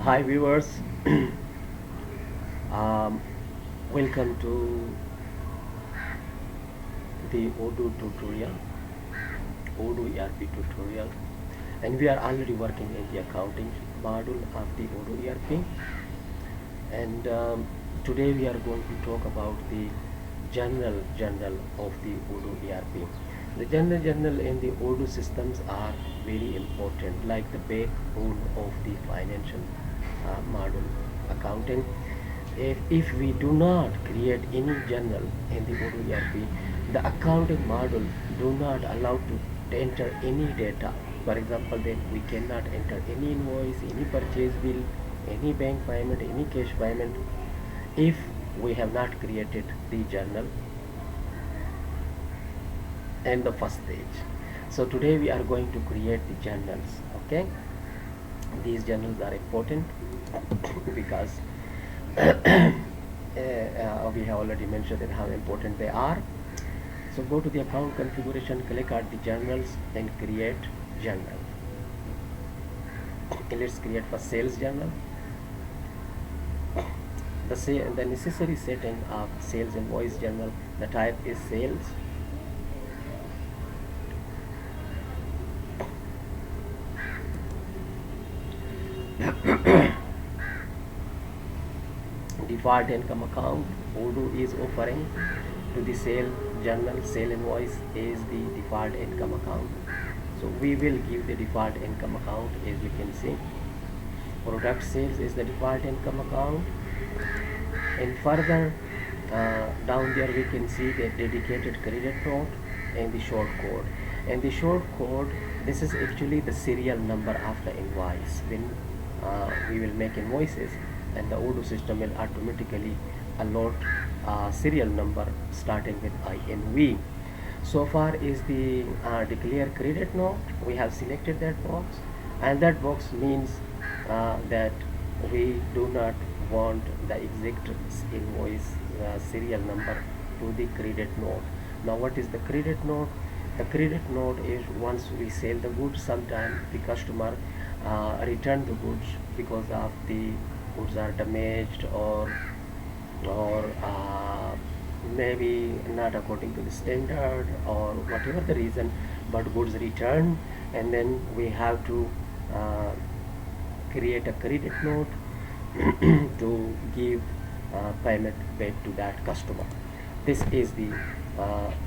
Hi viewers, um, welcome to the Odoo tutorial, Odoo ERP tutorial, and we are already working in the accounting module of the Odoo ERP, and today we are going to talk about the journal of the Odoo ERP. The journal in the Odoo systems are very important, like the backbone of the financial module accounting. If we do not create any journal in the Odoo ERP, the accounting module do not allow to enter any data. For example, then we cannot enter any invoice, any purchase bill, any bank payment, any cash payment if we have not created the journal in the first stage. So today we are going to create the journals. Okay, these journals are important because we have already mentioned that how important they are. So go to the account configuration, click on the journals and create journal. Let's create for sales journal. The necessary setting of sales invoice journal, the type is sales. Default income account Odoo is offering to the sale journal, sale invoice is the default income account. So we will give the default income account. As you can see, product sales is the default income account, and further down there we can see the dedicated credit note and the short code. And the short code, this is actually the serial number of the invoice. When we will make invoices, and the Odoo system will automatically allot serial number starting with INV. So far is the declare credit note. We have selected that box, and that box means that we do not want the exact invoice serial number to the credit note. Now what is the credit note? The credit note is once we sell the goods, sometime the customer return the goods because of the goods are damaged or maybe not according to the standard or whatever the reason, but goods return, and then we have to create a credit note to give payment back to that customer. This is the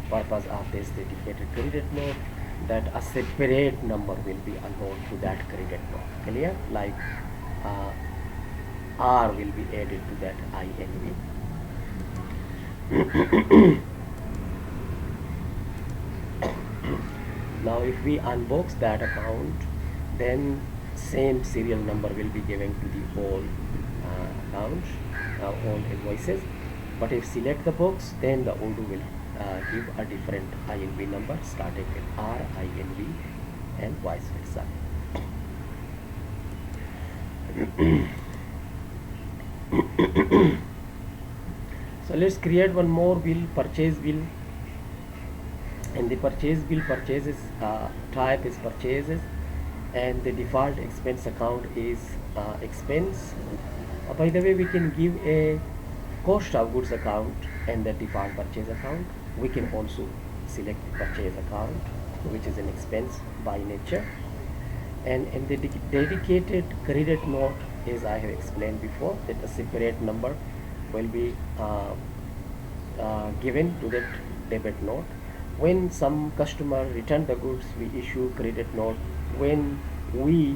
purpose of this dedicated credit note, that a separate number will be allotted to that credit note. Clear? Like R will be added to that INV. Now if we unbox that account, then same serial number will be given to the whole accounts, all invoices. But if select the box, then the Odoo will give a different INV number starting with R, INV, and vice versa. So let's create one more bill, purchase bill, and the purchase bill purchases type is purchases, and the default expense account is expense. By the way, we can give a cost of goods account and the default purchase account. We can also select the purchase account, which is an expense by nature. And in the dedicated credit note, as I have explained before, that a separate number will be given to that debit note. When some customer return the goods, we issue credit note. When we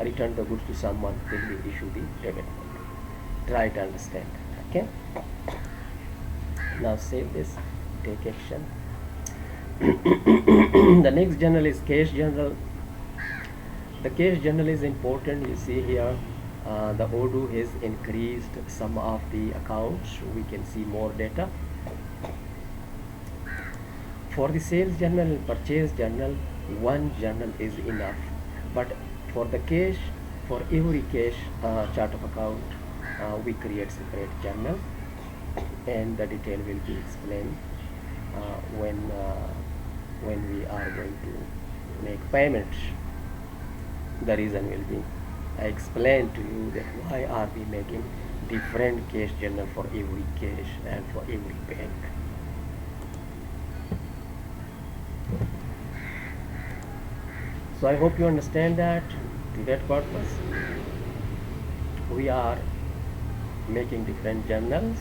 return the goods to someone, then we issue the debit note. Try to understand. Okay. Now save this, take action. The next journal is cash journal. The cash journal is important. You see here the Odoo has increased some of the accounts. We can see more data. For the sales journal and purchase journal, one journal is enough. But for the cash, for every cash chart of account, we create separate journal, and the detail will be explained when we are going to make payments. The reason will be I explained to you that why are we making different cash journal for every cash and for every bank. So I hope you understand that to that purpose we are making different journals.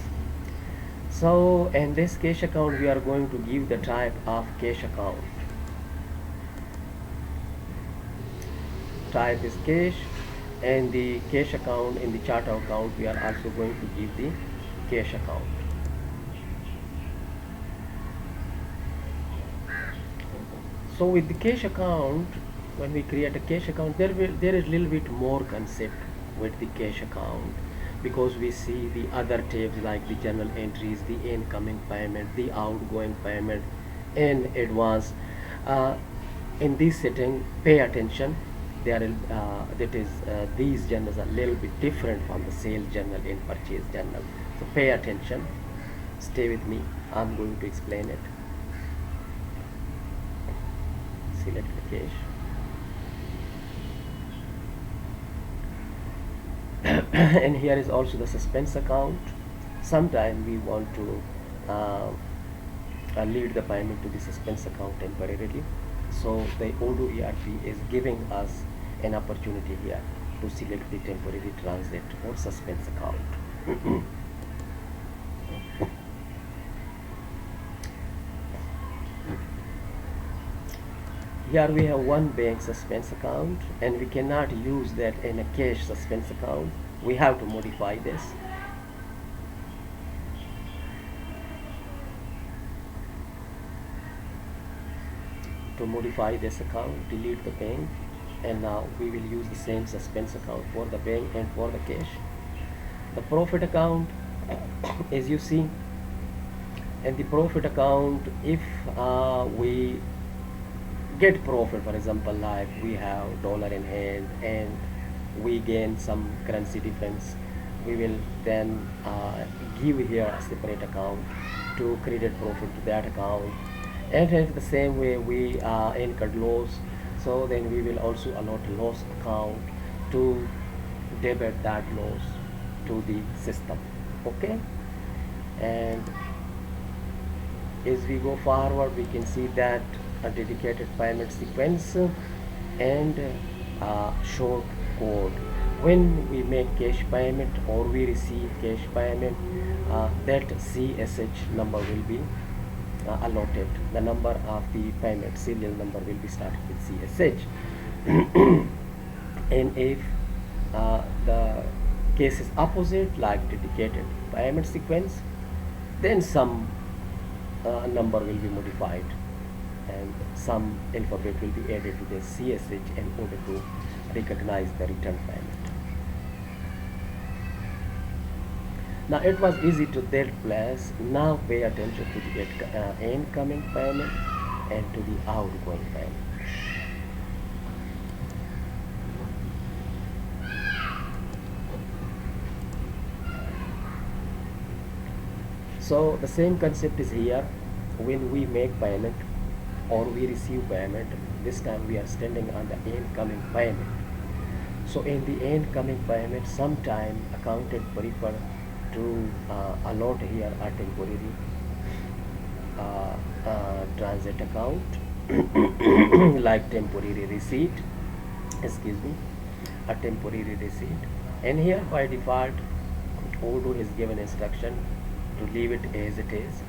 So in this cash account we are going to give the type of cash account. Type is cash, and the cash account in the chart account we are also going to give the cash account. So with the cash account, when we create a cash account, there is a little bit more concept with the cash account, because we see the other tabs like the journal entries, the incoming payment, the outgoing payment, and advance. In this setting, pay attention. These journals are a little bit different from the sales journal and purchase journal. So pay attention. Stay with me. I'm going to explain it. Select the cash. And here is also the suspense account. Sometime we want to lead the payment to the suspense account temporarily. So the Odoo ERP is giving us an opportunity here to select the temporary transit or suspense account. Here we have one bank suspense account, and we cannot use that in a cash suspense account. We have to modify this. To modify this account, delete the bank, and now we will use the same suspense account for the bank and for the cash. The profit account, as you see, and the profit account, if we get profit, for example, like we have dollar in hand and we gain some currency difference, we will then give here a separate account to credit profit to that account. And in the same way we incurred loss, so then we will also allot a loss account to debit that loss to the system. Okay, and as we go forward, we can see that a dedicated payment sequence and short code. When we make cash payment or we receive cash payment, that CSH number will be allotted. The number of the payment serial number will be started with CSH. And if the case is opposite, like dedicated payment sequence, then some number will be modified and some alphabet will be added to the CSH in order to recognize the return payment. Now it was easy to that place. Now pay attention to the incoming payment and to the outgoing payment. So the same concept is here. When we make payment or we receive payment, this time we are standing on the incoming payment. So in the incoming payment, sometime accountant prefer to allot here a temporary transit account like temporary receipt, excuse me, a temporary receipt. And here by default Odoo is given instruction to leave it as it is.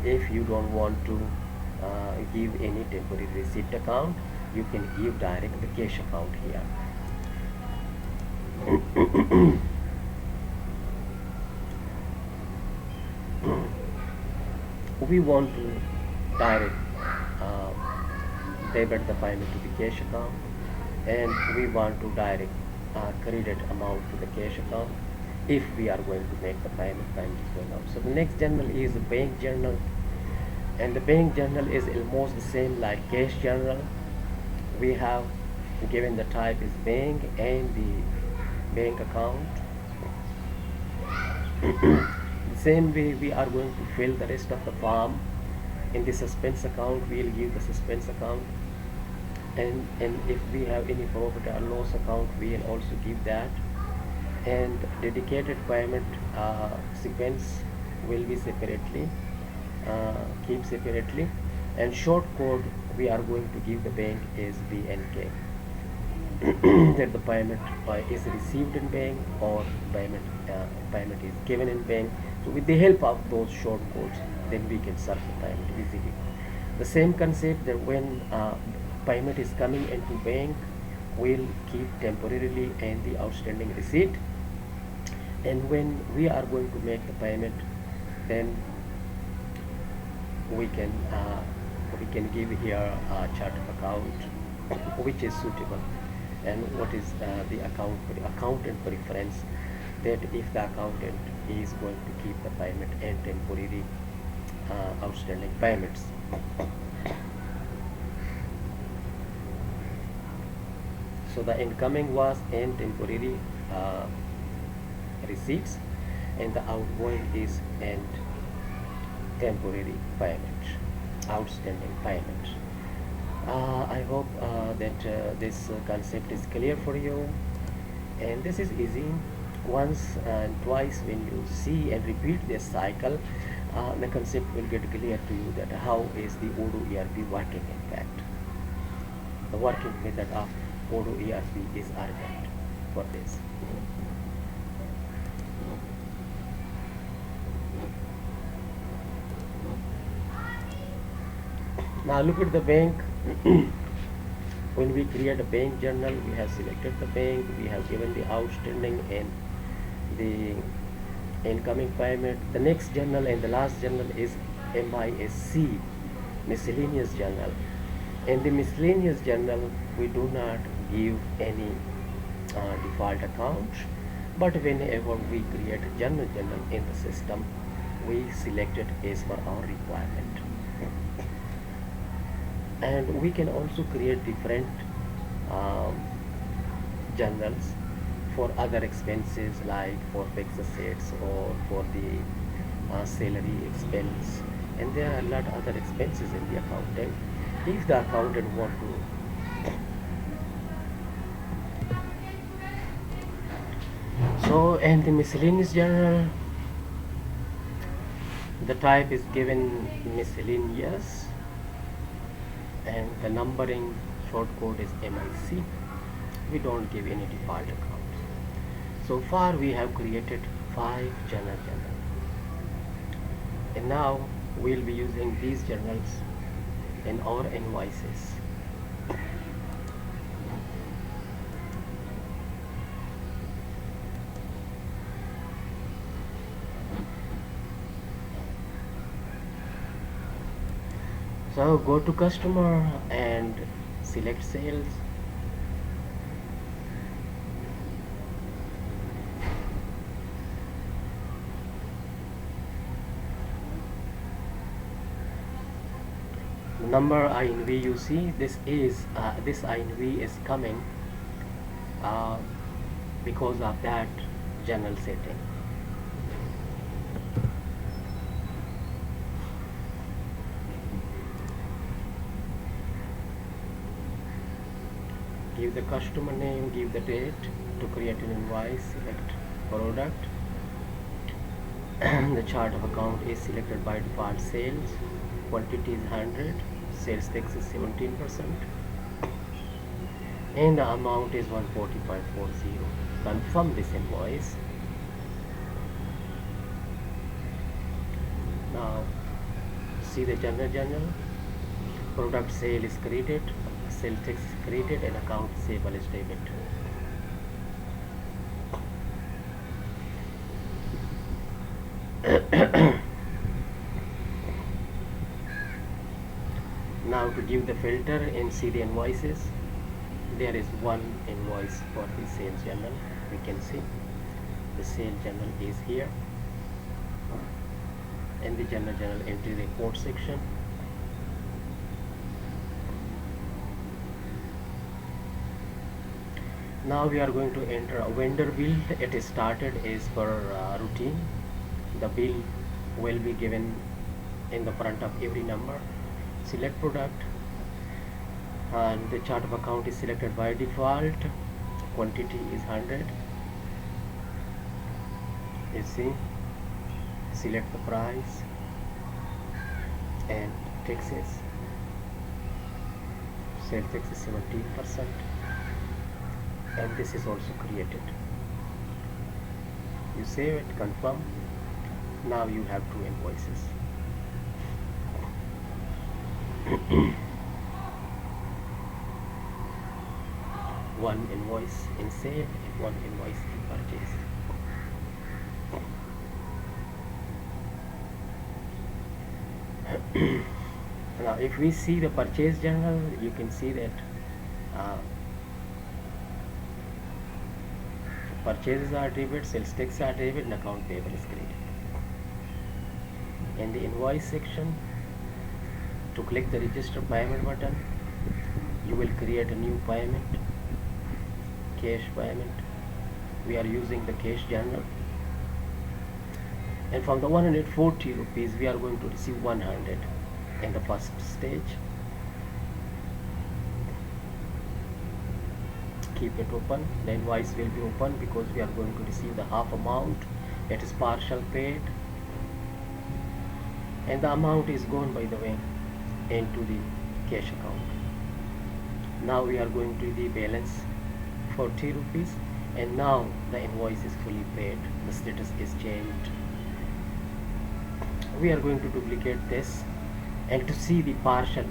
If you don't want to give any temporary receipt account, you can give direct the cash account here. We want to direct debit the payment to the cash account, and we want to direct credit amount to the cash account. If we are going to make the payment is going out. So the next journal is the bank journal, and the bank journal is almost the same like cash journal. We have given the type is bank and the bank account. The same way we are going to fill the rest of the form. In the suspense account, we will give the suspense account. and if we have any profit or loss account, we will also give that. And dedicated payment sequence will be separately keep separately, and short code we are going to give the bank is BNK that the payment is received in bank or payment is given in bank. So with the help of those short codes, then we can serve the payment easily. The same concept that when payment is coming into bank, we'll keep temporarily and the outstanding receipt, and when we are going to make the payment, then we can give here a chart of account which is suitable, and what is the accountant preference, that if the accountant is going to keep the payment and temporary outstanding payments. So the incoming was and temporary receipts, and the outgoing is and temporary payment, outstanding payment. I hope that this concept is clear for you, and this is easy. Once and twice when you see and repeat this cycle, the concept will get clear to you that how is the Odoo ERP working. In fact, the working method of Odoo ERP is urgent for this. Now look at the bank. When we create a bank journal, we have selected the bank, we have given the outstanding and the incoming payment. The next journal and the last journal is MISC, miscellaneous journal. In the miscellaneous journal, we do not give any default account, but whenever we create a journal in the system, we select it as per our requirement. And we can also create different journals for other expenses, like for fixed assets or for the salary expense, and there are a lot of other expenses in the accounting. If the accountant want to, so in the miscellaneous journal, the type is given miscellaneous, and the numbering short code is MIC. We don't give any default accounts. So far we have created 5 journals, and now we'll be using these journals in our invoices. So go to customer and select sales. The number INV you see, this INV is coming because of that general setting. Give the customer name, give the date to create an invoice, select product. The chart of account is selected by default. Sales quantity is 100, sales tax is 17%, and the amount is 145.40. Confirm this invoice. Now see the journal. Product sale is created, sales tax is created, and account payable is debit. Now to give the filter and see the invoices, there is one invoice for the sales journal. We can see the sales journal is here, in the journal entry report section. Now we are going to enter a vendor bill. It is started as per routine. The bill will be given in the front of every number. Select product, and the chart of account is selected by default. Quantity is 100. You see, select the price and taxes. Sales tax is 17%, and this is also created. You save it, confirm. Now you have 2 invoices. One invoice in sale and one invoice in purchase. Now if we see the purchase journal, you can see that purchases are debited, sales tax are debited, and account payable is credited. In the invoice section, to click the register payment button, you will create a new payment, cash payment. We are using the cash journal, and from the 140 rupees we are going to receive 100 in the first stage. Keep it open. The invoice will be open because we are going to receive the half amount. It is partial paid, and the amount is gone, by the way, into the cash account. Now we are going to the balance 40 rupees, and now the invoice is fully paid. The status is changed. We are going to duplicate this, and to see the partial,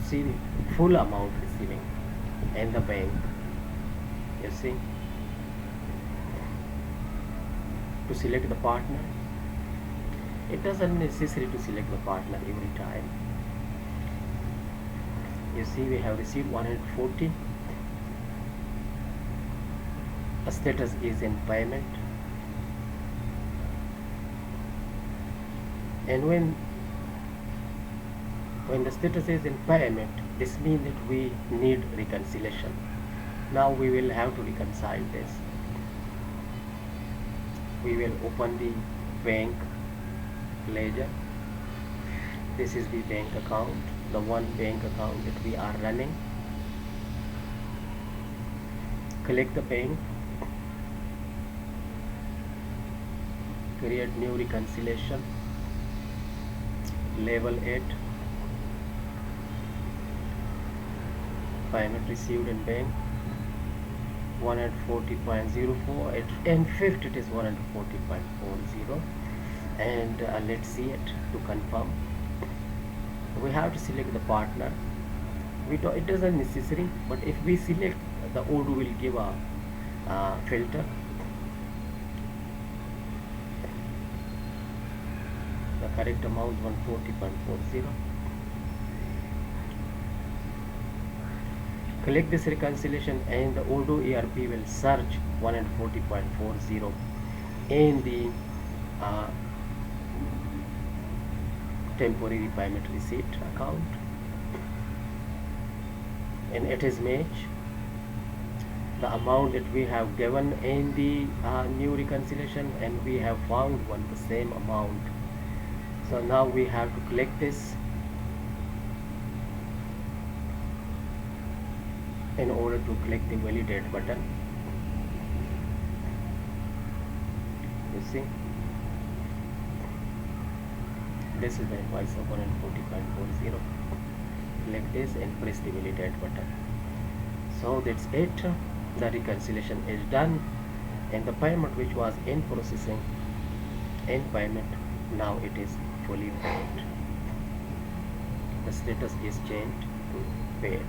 see the full amount receiving in the bank. You see, to select the partner, it doesn't necessary to select the partner every time. You see, we have received 140. The status is in payment, and when the status is in payment, this means that we need reconciliation. Now we will have to reconcile this. We will open the bank ledger. This is the bank account, the one bank account that we are running. Click the bank, create new reconciliation, label it payment received in bank 140.04, and fifth it is 140.40, and let's see it. To confirm, we have to select the partner. It doesn't necessary, but if we select, the Odoo will give a filter. The correct amount 140.40. Click this reconciliation, and the Odoo ERP will search 140.40 in the temporary payment receipt account, and it is match the amount that we have given in the new reconciliation, and we have found the same amount. So now we have to click this in order to click the validate button. You see, this is the invoice of 140.40. Click this and press the validate button. So that's it. The reconciliation is done, and the payment which was in processing, in payment, now it is fully paid. The status is changed to paid.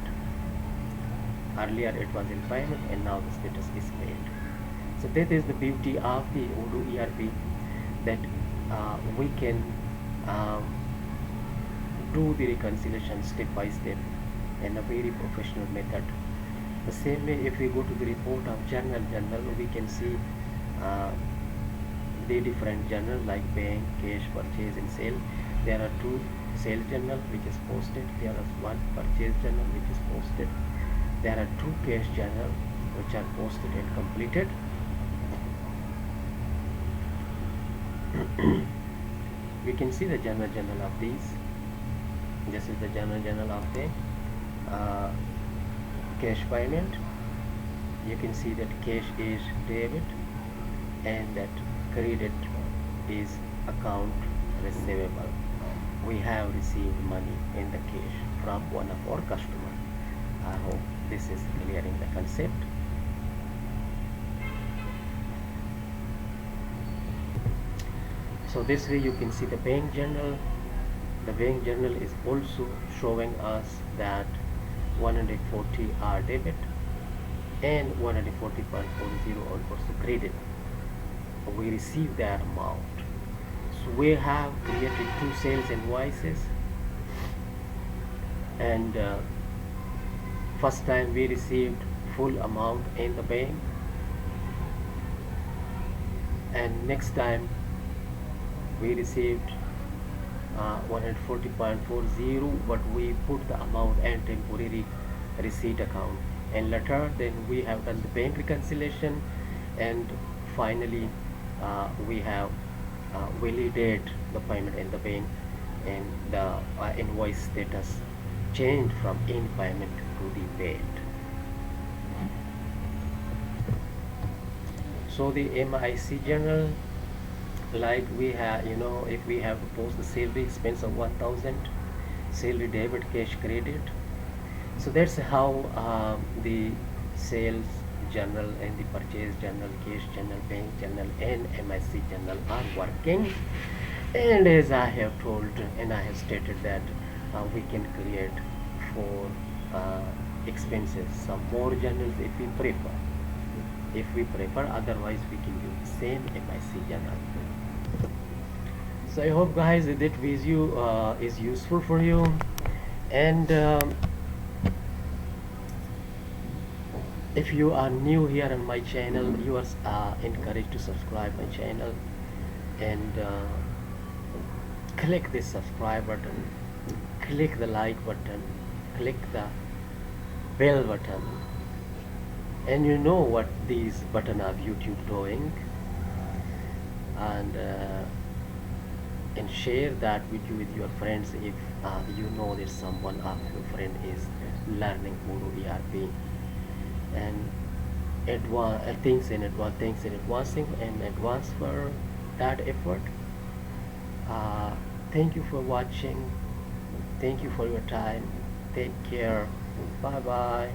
Earlier it was in payment, and now the status is paid. So that is the beauty of the Odoo ERP, that we can do the reconciliation step by step in a very professional method. The same way, if we go to the report of journal, we can see the different journal like bank, cash, purchase, and sale. There are 2 sales journal which is posted. There is 1 purchase journal which is posted. There are 2 cash journal which are posted and completed. We can see the journal of these. This is the journal of the uh, cash payment. You can see that cash is debit and that credit is account receivable. We have received money in the cash from one of our customers. I hope this is clearing the concept. So this way you can see the bank journal. The bank journal is also showing us that 140 are debit and 140.40 are also credit. We receive that amount. So we have created two sales invoices, and first time we received full amount in the bank, and next time we received 140.40, but we put the amount and temporary receipt account, and later then we have done the bank reconciliation, and finally we have validated the payment in the bank, and the invoice status changed from in payment to the paid. So the MIC journal, like we have, if we have to post the salary expense of 1000, salary debit, cash credit. So that's how the sales journal and the purchase journal, cash journal, bank journal and MIC journal are working. And as I have told and I have stated that we can create for expenses some more journals if we prefer, otherwise we can use the same MIC journal. So I hope guys that video is useful for you, and if you are new here on my channel, you are encouraged to subscribe my channel and click this subscribe button, click the like button, click the bell button, and you know what these button of YouTube doing, and share that video with your friends if you know that someone of your friend is learning Odoo ERP and things in advancing and advance for that effort. Thank you for watching. Thank you for your time. Take care. Bye bye.